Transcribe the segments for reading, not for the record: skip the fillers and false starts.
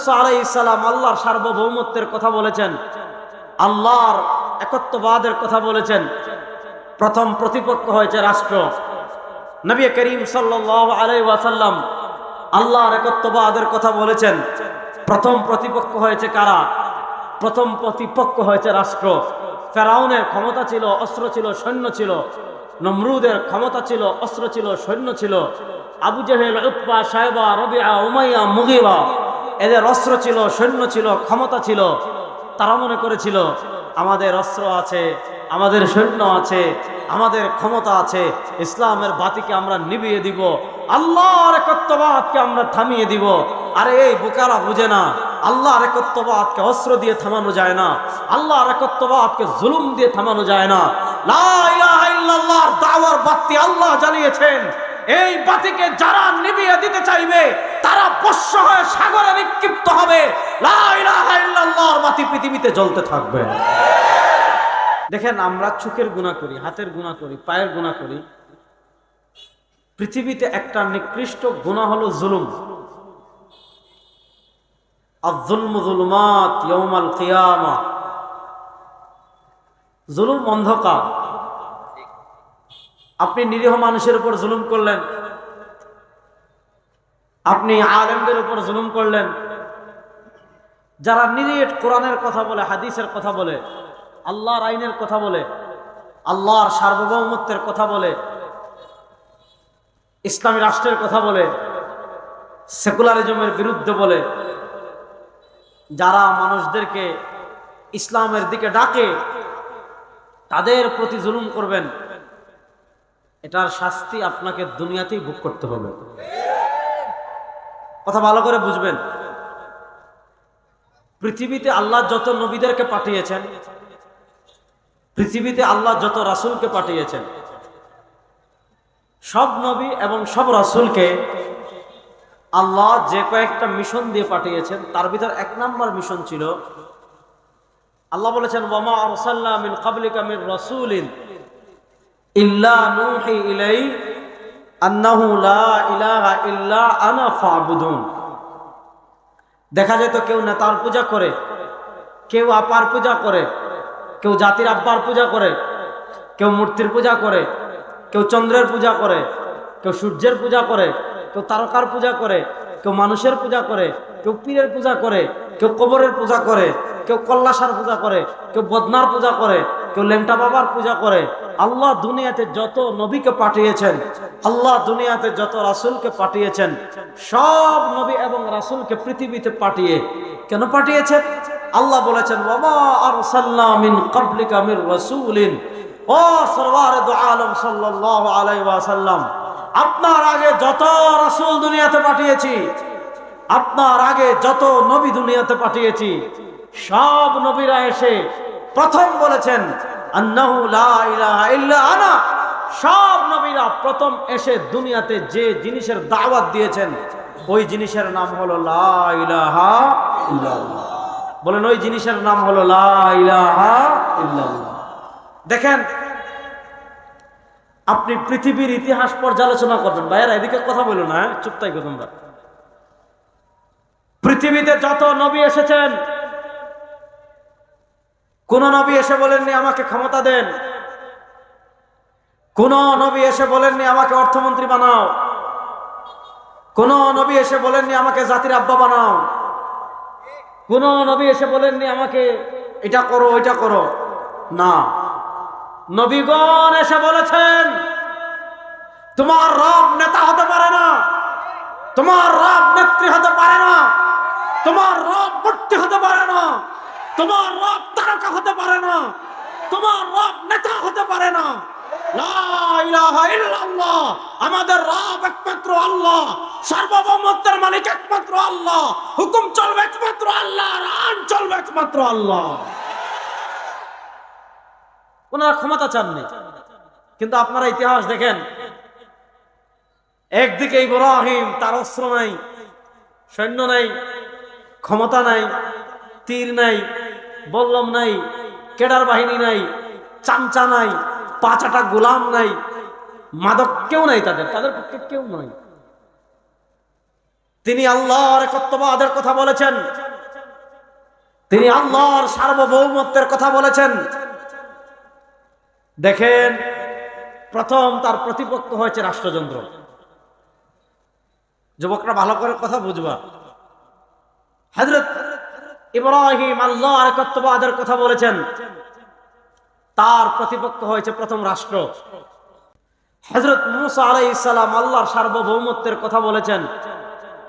মুসা আলাইহিস সালাম আল্লাহর সার্বভৌমত্বের কথা বলেছেন, আল্লাহর একত্ববাদের কথা বলেছেন। প্রথম প্রতিপক্ষ হয়েছে রাষ্ট্র। নবী করিম সাল্লাল্লাহু আলাইহি ওয়াসাল্লাম আল্লাহর একত্ববাদের কথা বলেছেন। প্রথম প্রতিপক্ষ হয়েছে কারা? প্রথম প্রতিপক্ষ হয়েছে রাষ্ট্র। ফেরাউনের ক্ষমতা ছিল, অস্ত্র ছিল, সৈন্য ছিল। নমরুদের ক্ষমতা ছিল, অস্ত্র ছিল, সৈন্য ছিল। Abu Jahl, Utba, Shaiba, Rabia, Umayya, Mughira, এদের অস্ত্র ছিল, সৈন্য ছিল, ক্ষমতা ছিল। তারা মনে করেছিল আমাদের অস্ত্র আছে, আমাদের সৈন্য আছে, আমাদের ক্ষমতা আছে, ইসলামের বাতিকে আমরা নিভিয়ে দিব, আল্লাহর একত্ববাদকে আমরা থামিয়ে দিব। আরে এই বোকারা বুঝে না, আল্লাহর একত্ববাদকে অস্ত্র দিয়ে থামানো যায় না, আল্লাহর একত্ববাদকে জুলুম দিয়ে থামানো যায় না। লা ইলাহা ইল্লাল্লাহর দাওয়ার বাতি আল্লাহ জ্বালিয়েছেন। এই বাতিকে যারা নিভিয়ে দিতে চাইবে তারা বর্ষ হয়ে সাগরে নিক্ষিপ্ত হবে। লা ইলাহা ইল্লাল্লাহর বাতি পৃথিবীতে জ্বলতে থাকবে। দেখেন, আমরা চোখের গুনাহ করি, হাতের গুনাহ করি, পায়ের গুনাহ করি। পৃথিবীতে একটা নিকৃষ্ট গুনাহ হলো জুলুম। আয-যুলমু যুলুমাত ইয়াউমাল কিয়ামা। জুলুম অন্ধকার। আপনি নিরীহ মানুষের উপর জুলুম করলেন, আপনি আলেমদের উপর জুলুম করলেন, যারা নিরেট কোরআনের কথা বলে, হাদিসের কথা বলে, আল্লাহর আইনের কথা বলে, আল্লাহর সার্বভৌমত্বের কথা বলে, ইসলামী রাষ্ট্রের কথা বলে, সেকুলারিজমের বিরুদ্ধে বলে, যারা মানুষদেরকে ইসলামের দিকে ডাকে, তাদের প্রতি জুলুম করবেন, এটার শাস্তি আপনাকে দুনিয়াতেই ভোগ করতে হবে। কথা ভালো করে বুঝবেন। পৃথিবীতে আল্লাহ যত নবীদেরকে পাঠিয়েছেন, পৃথিবীতে আল্লাহ যত রাসূলকে পাঠিয়েছেন, সব নবী এবং সব রাসূলকে আল্লাহ যে কয়েকটা মিশন দিয়ে পাঠিয়েছেন, তার ভিতর এক নাম্বার মিশন ছিল, আল্লাহ বলেছেন, ওয়ামা আরসালনা মিন ক্বাবলিকা মির রাসূলিন ইল্লা নূহি ইলাইহি আন্নাহু লা ইলাহা ইল্লা আনা ফা'বুদুন। দেখা যায় তো কেউ নেতার পূজা করে, কেউ আপার পূজা করে, কেউ জাতির আব্বার পূজা করে, কেউ মূর্তির পূজা করে, কেউ চন্দ্রের পূজা করে, কেউ সূর্যের পূজা করে, কেউ তারকার পূজা করে, কেউ মানুষের পূজা করে, কেউ পীরের পূজা করে, কেউ কবরের পূজা করে, কেউ কল্লাসার পূজা করে, কেউ বদনার পূজা করে, কেউ লেংটা বাবার পূজা করে। আল্লাহ দুনিয়াতে যত নবীকে পাঠিয়েছেন, আল্লাহ দুনিয়াতে যত রাসূলকে পাঠিয়েছেন, সব নবী এবং রাসূলকে পৃথিবীতে পাঠিয়ে কেন পাঠিয়েছেন? আল্লাহ বলেছেন, ওয়ামা আরসালনা মিন ক্বাবলিকা মির রাসূলিন। ও সরওয়ারে দু আলম সাল্লাল্লাহু আলাইহি ওয়াসাল্লাম, আপনার আগে যত রাসূল দুনিয়াতে পাঠিয়েছি, আপনার আগে যত নবী দুনিয়াতে পাঠিয়েছি, সব নবীরা এসে প্রথম বলেছেন আন্নাহু লা ইলাহা ইল্লা আনা। সব নবীরা প্রথম এসে দুনিয়াতে যে জিনিসের দাওয়াত দিয়েছেন, ওই জিনিসের নাম হলো লা ইলাহা ইল্লাল্লাহ। বলেন, ওই জিনিসের নাম হলো লা ইলাহা ইল্লাল্লাহ। দেখেন, আপনি পৃথিবীর ইতিহাস পর্যালোচনা করবেন। ভাইয়েরা এদিকে কথা বলো না, চুপ থাকো তোমরা। পৃথিবীতে যত নবী এসেছেন, কোন নবী এসে বলেননি আমাকে ক্ষমতা দেন, কোন নবী এসে বলেননি আমাকে অর্থমন্ত্রী বানাও, কোন নবী এসে বলেননি আমাকে জাতির আব্বা বানাও, কোন নবী এসে বলেননি আমাকে এটা করো ওইটা করো। না, নবীগণ এসে বলেছেন, তোমার রব নেতা হতে পারে না, তোমার রব নেত্রী হতে পারে না, তোমার রব মূর্তি হতে পারে না, তোমার রব তারকা হতে পারে না, তোমার রব নেতা হতে পারে না। লা ইলাহা ইল্লাল্লাহ। আমাদের রব একমাত্র আল্লাহ, সার্বভৌমত্বের মালিক একমাত্র আল্লাহ, হুকুম চলবে একমাত্র আল্লাহ, আইন চলবে একমাত্র আল্লাহ। ওনারা ক্ষমতা চাননি, কিন্তু আপনারা ইতিহাস দেখেন, একদিকে ইব্রাহিম, তার অস্ত্র নাই, সৈন্য নাই, ক্ষমতা নাই, তীর নাই, বল্লম নাই, কেডার বাহিনী নাই, চামচা নাই, পাঁচাটা গোলাম নাই, মাদক কেউ নাই, তাদের পক্ষে কেউ নাই। তিনি আল্লাহর একত্ববাদের কথা বলেছেন, তিনি আল্লাহর সার্বভৌমত্বের কথা বলেছেন। দেখেন, প্রথম তার প্রতিপক্ষ হয়েছে রাষ্ট্রযন্ত্র। যুবকরা ভালো করে কথা বুঝবা। হযরত ইব্রাহিম আল্লাহর একত্ববাদের কথা বলেছেন, তার প্রতিপক্ষ হয়েছে প্রথম রাষ্ট্র। হযরত মূসা আলাইহিস সালাম আল্লাহর সার্বভৌমত্বের কথা বলেছেন,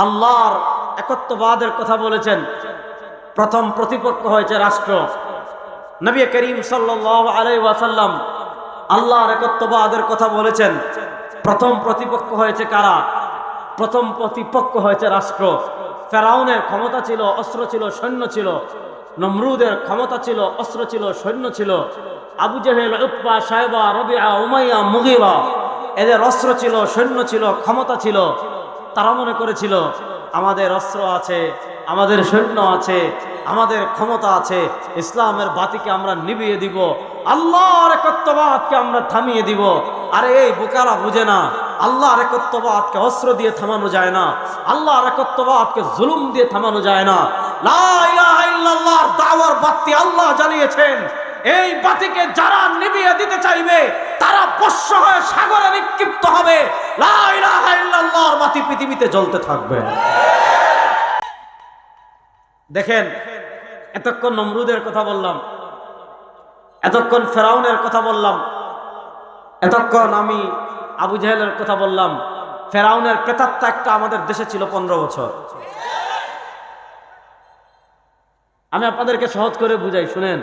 আল্লাহর একত্ববাদের কথা বলেছেন, প্রথম প্রতিপক্ষ হয়েছে রাষ্ট্র। নবী করিম সাল্লাল্লাহু আলাইহি ওয়াসাল্লাম আল্লাহর একত্ববাদের কথা বলেছেন, প্রথম প্রতিপক্ষ হয়েছে কারা? প্রথম প্রতিপক্ষ হয়েছে রাষ্ট্র। ফেরাউনের ক্ষমতা ছিল, অস্ত্র ছিল, সৈন্য ছিল। নমরুদের ক্ষমতা ছিল, অস্ত্র ছিল, সৈন্য ছিল। Abu Jahl, Utba, Shaiba, Rabia, Umayya, Mughira, এদের অস্ত্র ছিল, সৈন্য ছিল, ক্ষমতা ছিল। তারা মনে করেছিল আমাদের অস্ত্র আছে, আমাদের সৈন্য আছে, আমাদের ক্ষমতা আছে, ইসলামের বাতিকে আমরা নিভিয়ে দিব, আল্লাহর একত্ববাদকে আমরা থামিয়ে দিব। আরে এই বোকারা বুঝে না, আল্লাহর একত্ববাদকে অস্ত্র দিয়ে থামানো যায় না, আল্লাহর একত্ববাদকে জুলুম দিয়ে থামানো যায় না। লা ইলাহা ইল্লাল্লাহর দাওয়ার বাতি আল্লাহ জ্বালিয়েছেন, এই বাতিকে যারা নিভিয়ে দিতে চাইবে তারা বর্ষ হয়ে সাগরে নিক্ষিপ্ত হবে। লা ইলাহা ইল্লাল্লাহর বাতি পৃথিবীতে জ্বলতে থাকবে। দেখেন, এতক্ষণ নমরুদের কথা বললাম, এতক্ষণ ফেরাউনের কথা বললাম, এতক্ষণ আমি আবু জেহেলের কথা বললাম। ফেরাউনের প্রেতাত্মা একটা আমাদের দেশে ছিল 15 বছর। আমি আপনাদেরকে সহজ করে বুঝাই, শুনেন।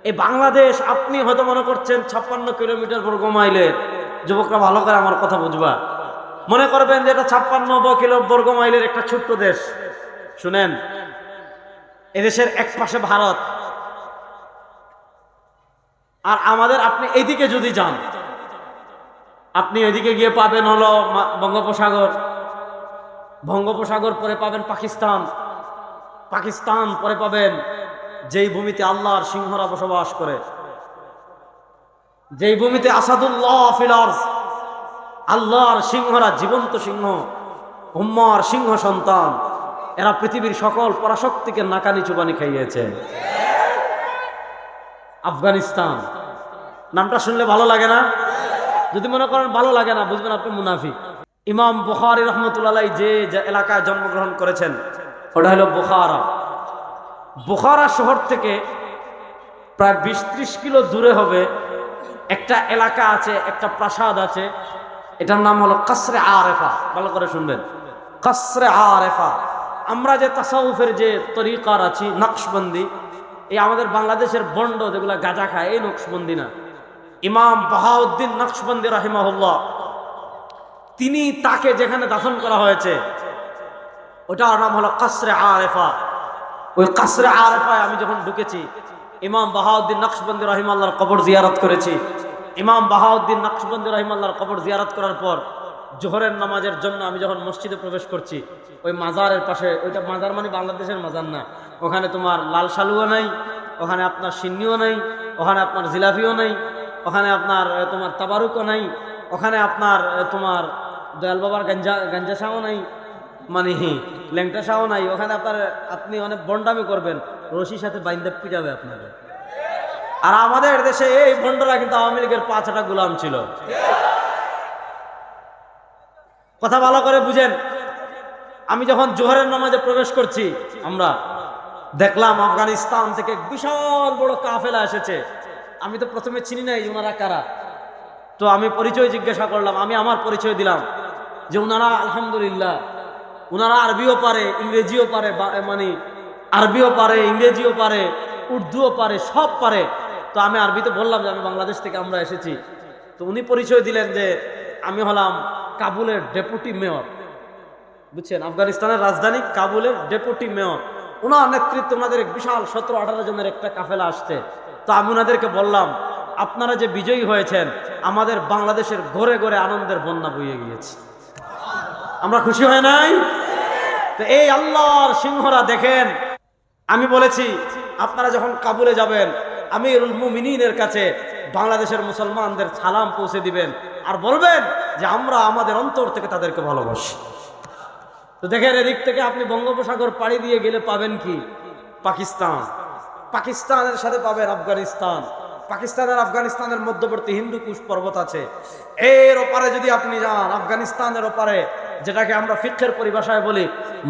এই বাংলাদেশ আপনি হয়তো মনে করছেন 56 কিলোমিটার বর্গ মাইলের। যুবকরা ভালো করে আমার কথা বুঝবা। মনে করবেন যে এটা 56 বর্গ মাইলের একটা ছোট্ট দেশ। শুনেন, এদেশের এক পাশে ভারত, আর আমাদের, আপনি এইদিকে যদি যান, আপনি এদিকে গিয়ে পাবেন হলো বঙ্গোপসাগর, বঙ্গোপসাগর পরে পাবেন পাকিস্তান, পাকিস্তান পরে পাবেন যেই ভূমিতে আল্লাহর সিংহরা বসবাস করে, যেই ভূমিতে আসাদুল্লাহ ফিল আরজ, আল্লাহর সিংহরা জীবন্ত সিংহ, উম্মার সিংহ সন্তান, এরা পৃথিবীর সকল পরাশক্তিকে নাকানি চুবানি খাইয়েছে। আফগানিস্তান নামটা শুনলে ভালো লাগে না? যদি মনে করেন ভালো লাগে না, বুঝবেন আপনি মুনাফিক। ইমাম বুখারী রহমতুল্লাহ যে এলাকায় জন্মগ্রহণ করেছেন ওটা হলো বুখারা। বুখারা শহর থেকে প্রায় 20-30 কিলো দূরে হবে একটা এলাকা আছে, একটা প্রাসাদ আছে, এটার নাম হলো কাসরে আরেফা। ভালো করে শুনবেন, কাসরে আরেফা। আমরা যে তাসাউফের যে তরিকার আছি, নকশবন্দি, এই আমাদের বাংলাদেশের বন্ড যেগুলা গাঁজা খায়, এই নকশবন্দি না। ইমাম বাহাউদ্দিন নকশবন্দি রাহিমাহুল্লাহ, তিনি, তাকে যেখানে দাফন করা হয়েছে ওটার নাম হলো কাসরে আরেফা। ওই কাসরে আরেফায় আমি যখন ঢুকেছি, ইমাম বাহাউদ্দিন নকশবন্দি রাহিমাহুল্লাহর কবর জিয়ারত করেছি। ইমাম বাহাউদ্দিন নকশবন্দি রাহিমাহুল্লাহর কবর জিয়ারত করার পর জোহরের নামাজের জন্য আমি যখন মসজিদে প্রবেশ করছি, ওই মাজারের পাশে, ওইটা মাজার মানে বাংলাদেশের মাজার না, ওখানে তোমার লাল শালুও নাই, ওখানে আপনার সিন্নিও নাই, ওখানে আপনার জিলাপিও নাই, ওখানে আপনার তোমার তাবারুকও নাই, ওখানে আপনার তোমার দয়াল বাবার গাঞ্জা শাহও নাই, মানে ল্যাংটা শাহও নাই। ওখানে আপনার, আপনি অনেক বন্ডামি করবেন, রশির সাথে বাইন্দা পিটাবে আপনাকে। আর আমাদের দেশে এই বন্ডরা কিন্তু আওয়ামী লীগের 5টা গোলাম ছিল। কথা ভালো করে বুঝেন। আমি যখন জোহরের নামাজে প্রবেশ করছি, আমরা দেখলাম আফগানিস্তান থেকে বিশাল বড় কাফেলা এসেছে। আমি তো প্রথমে চিনি নাই ওনারা কারা, তো আমি পরিচয় জিজ্ঞাসা করলাম, আমি আমার পরিচয় দিলাম যে ওনারা আলহামদুলিল্লাহ, ওনারা আরবিও পারে, ইংরেজিও পারে, মানে আরবিও পারে, ইংরেজিও পারে, উর্দুও পারে, সব পারে। তো আমি আরবিতে বললাম যে আমি বাংলাদেশ থেকে আমরা এসেছি। তো উনি পরিচয় দিলেন যে আমি হলাম কাবুলের ডেপুটি মেয়র। বুঝছেন, আফগানিস্তানের রাজধানী কাবুলের ডেপুটি মেয়র। ওনার নেতৃত্বে ওনাদের বিশাল 17-18 জনের একটা কাফেলা আসছে। তো আমি ওনাদেরকে বললাম, আপনারা যে বিজয়ী হয়েছেন, আমাদের বাংলাদেশের ঘরে ঘরে আনন্দের বন্যা বইয়ে গিয়েছে, আমরা খুশি হয় নাই? তো এই আল্লাহর সিংহরা দেখেন, আমি বলেছি আপনারা যখন কাবুলে যাবেন, আমিরুল মুমিনিনের কাছে বাংলাদেশের মুসলমানদের সালাম পৌঁছে দিবেন আর বলবেন যে আমরা আমাদের অন্তর থেকে তাদেরকে ভালোবাসি। তো তো দেখেন এদিক থেকে আপনি বঙ্গোপসাগর পাড়ি দিয়ে গেলে পাবেন কি? পাকিস্তান। পাকিস্তানের সাথে পাবেন আফগানিস্তান। পাকিস্তানের আফগানিস্তানের মধ্যবর্তী হিন্দুকুশ পর্বত আছে। এর ওপারে যদি আপনি যান, আফগানিস্তানের ওপারে, যেটাকে আমরা ফিকহের পরিভাষায় বলি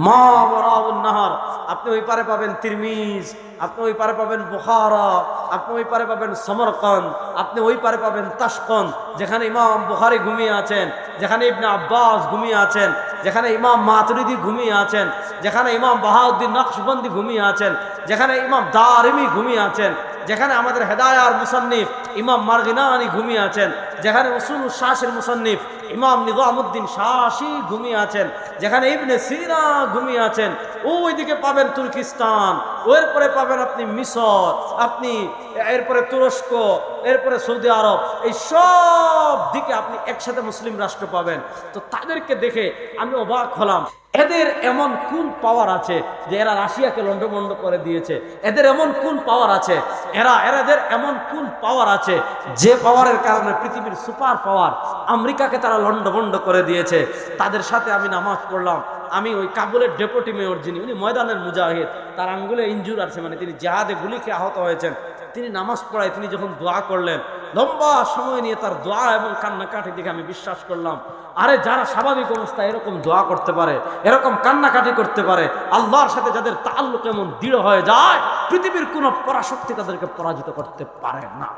মাওয়ারাউন নাহার, আপনি ওই পারে পাবেন তিরমিজ, আপনি ওই পারে পাবেন বুখারা, আপনি ওই পারে পাবেন সমরকন্দ, আপনি ওই পারে পাবেন তাশকন্দ, যেখানে ইমাম বুখারী ঘুমিয়ে আছেন, যেখানে ইবনে আব্বাস ঘুমিয়ে আছেন, যেখানে ইমাম মাতুরিদি ঘুমিয়ে আছেন, যেখানে ইমাম বাহাউদ্দিন নকশবন্দি ঘুমিয়ে আছেন, যেখানে ইমাম দারিমি ঘুমিয়ে আছেন, যেখানে আমাদের হেদায়ার মুসান্নিফ ইমাম মারগিনানি ঘুমিয়ে আছেন, যেখানে উসুলুল শাসির মুসান্নিফ ইমাম নিজামুদ্দিন শাসি ঘুমিয়ে আছেন, যেখানে ইবনে সিনা ঘুমিয়ে আছেন। ওইদিকে পাবেন তুর্কিস্তান, এরপরে পাবেন আপনি মিশর, আপনি এরপরে তুরস্ক, এরপরে সৌদি আরব, এই সব দিকে আপনি একসাথে মুসলিম রাষ্ট্র পাবেন। তো তাদেরকে দেখে আমি অবাক হলাম, এদের এমন কোন পাওয়ার আছে যে এরা রাশিয়াকে লন্ডভন্ড করে দিয়েছে? এদের এমন কোন পাওয়ার আছে, এদের এমন কোন পাওয়ার আছে যে পাওয়ারের কারণে পৃথিবীর সুপার পাওয়ার আমেরিকাকে তারা লন্ডভন্ড করে দিয়েছে? তাদের সাথে আমি নামাজ পড়লাম। আমি ওই কাবুলের ডেপুটি মেয়র, যিনি উনি ময়দানের মুজাহিদ, তার আঙ্গুলে ইনজুর আছে, মানে তিনি জাহাদে গুলি খেয়ে আহত হয়েছেন, তিনি নামাজ পড়ায় তিনি যখন দোয়া করলেন, লম্বা সময় নিয়ে তার দোয়া এবং কান্নাকাটি দেখে আমি বিশ্বাস করলাম, আরে যারা স্বাভাবিক অবস্থায় এরকম দোয়া করতে পারে, এরকম কান্নাকাটি করতে পারে, আল্লাহর সাথে যাদের তাআল্লুক এমন দৃঢ় হয়ে যায়, পৃথিবীর কোনো পরাশক্তি তাদেরকে পরাজিত করতে পারে না।